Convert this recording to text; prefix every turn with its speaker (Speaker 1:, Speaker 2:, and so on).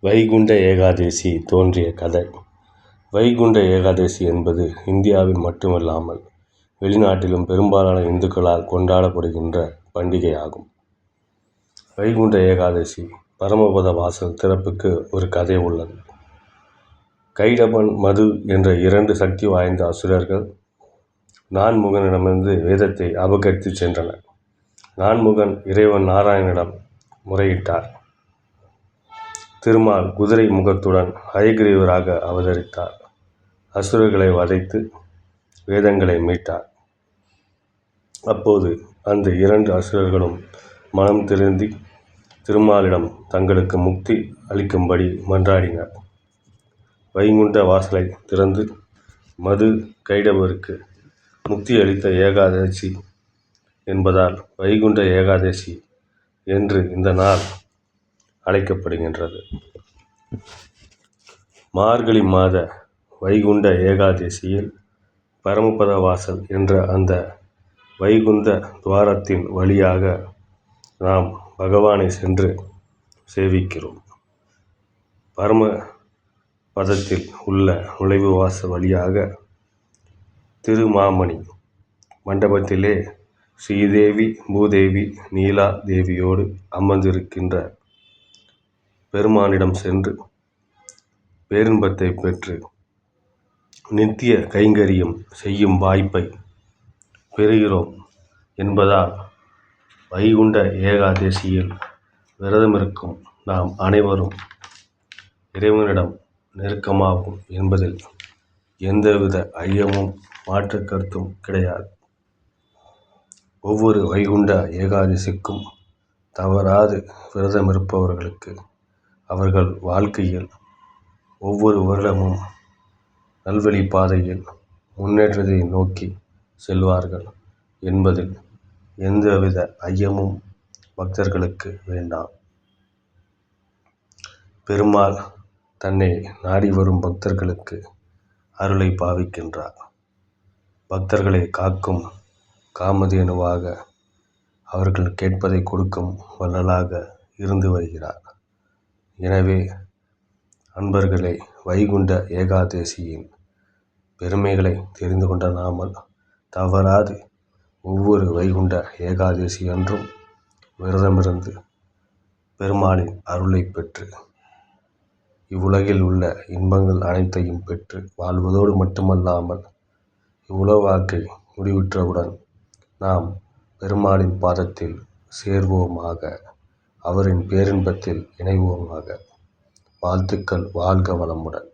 Speaker 1: வைகுண்ட ஏகாதசி தோன்றிய கதை. வைகுண்ட ஏகாதசி என்பது இந்தியாவில் மட்டுமல்லாமல் வெளிநாட்டிலும் பெரும்பாலான இந்துக்களால் கொண்டாடப்படுகின்ற பண்டிகையாகும். வைகுண்ட ஏகாதசி பரமபத வாசல் திறப்புக்கு ஒரு கதை உள்ளது. கைடபன், மது என்ற 2 சக்தி வாய்ந்த அசுரர்கள் நான்முகனிடமிருந்து வேதத்தை அபகரித்து சென்றனர். நான்முகன் இறைவன் நாராயணனிடம் முறையிட்டார். திருமால் குதிரை முகத்துடன் ஹயக்கிரீவராக அவதரித்தார். அசுரர்களை வதைத்து வேதங்களை மீட்டார். அப்போது அந்த 2 அசுரர்களும் மனம் திருந்தி திருமாலிடம் தங்களுக்கு முக்தி அளிக்கும்படி மன்றாடினர். வைகுண்ட வாசலை திறந்து மது கைடபருக்கு முக்தி அளித்த ஏகாதசி என்பதால் வைகுண்ட ஏகாதசி என்று இந்த நாள் அழைக்கப்படுகின்றது. மார்கழி மாத வைகுண்ட ஏகாதசியில் பரமபத வாசல் என்ற அந்த வைகுந்த துவாரத்தின் வழியாக நாம் பகவானை சென்று சேவிக்கிறோம். பரமபதத்தில் உள்ள நுழைவு வாசல் வழியாக திருமாமணி மண்டபத்திலே ஸ்ரீதேவி, பூதேவி, நீலா தேவியோடு அமர்ந்திருக்கின்ற பெருமானிடம் சென்று பேரின்பத்தை பெற்று நித்திய கைங்கரியம் செய்யும் வாய்ப்பை பெறுகிறோம் என்பதால் வைகுண்ட ஏகாதசியில் விரதமிருக்கும் நாம் அனைவரும் இறைவனிடம் நெருக்கமாகும் என்பதில் எந்தவித ஐயமும் மாற்று கருத்தும் கிடையாது. ஒவ்வொரு வைகுண்ட ஏகாதசிக்கும் தவறாது விரதமிருப்பவர்களுக்கு அவர்கள் வாழ்க்கையில் ஒவ்வொரு வருடமும் நல்வழி பாதையில் முன்னேற்றத்தை நோக்கி செல்வார்கள் என்பதில் எந்தவித ஐயமும் பக்தர்களுக்கு வேண்டாம். பெருமாள் தன்னை நாடி வரும் பக்தர்களுக்கு அருளை பாவிக்கின்றார். பக்தர்களை காக்கும் காமதேனுவாக அவர்கள் கேட்பதை கொடுக்கும் வள்ளலாக இருந்து வருகிறார். எனவே அன்பர்களே, வைகுண்ட ஏகாதசியின் பெருமைகளை தெரிந்து கொண்ட நாமல் தவறாது ஒவ்வொரு வைகுண்ட ஏகாதசி அன்றும் விரதமிருந்து பெருமாளின் அருளை பெற்று இவ்வுலகில் உள்ள இன்பங்கள் அனைத்தையும் பெற்று வாழ்வதோடு மட்டுமல்லாமல் இவ்வுலக வாழ்க்கை முடிவுற்றவுடன் நாம் பெருமாளின் பாதத்தில் சேர்வோமாக, அவரின் பேரின்பத்தில் இணைவோமாக. வாழ்த்துக்கள். வாழ்க வளமுடன்.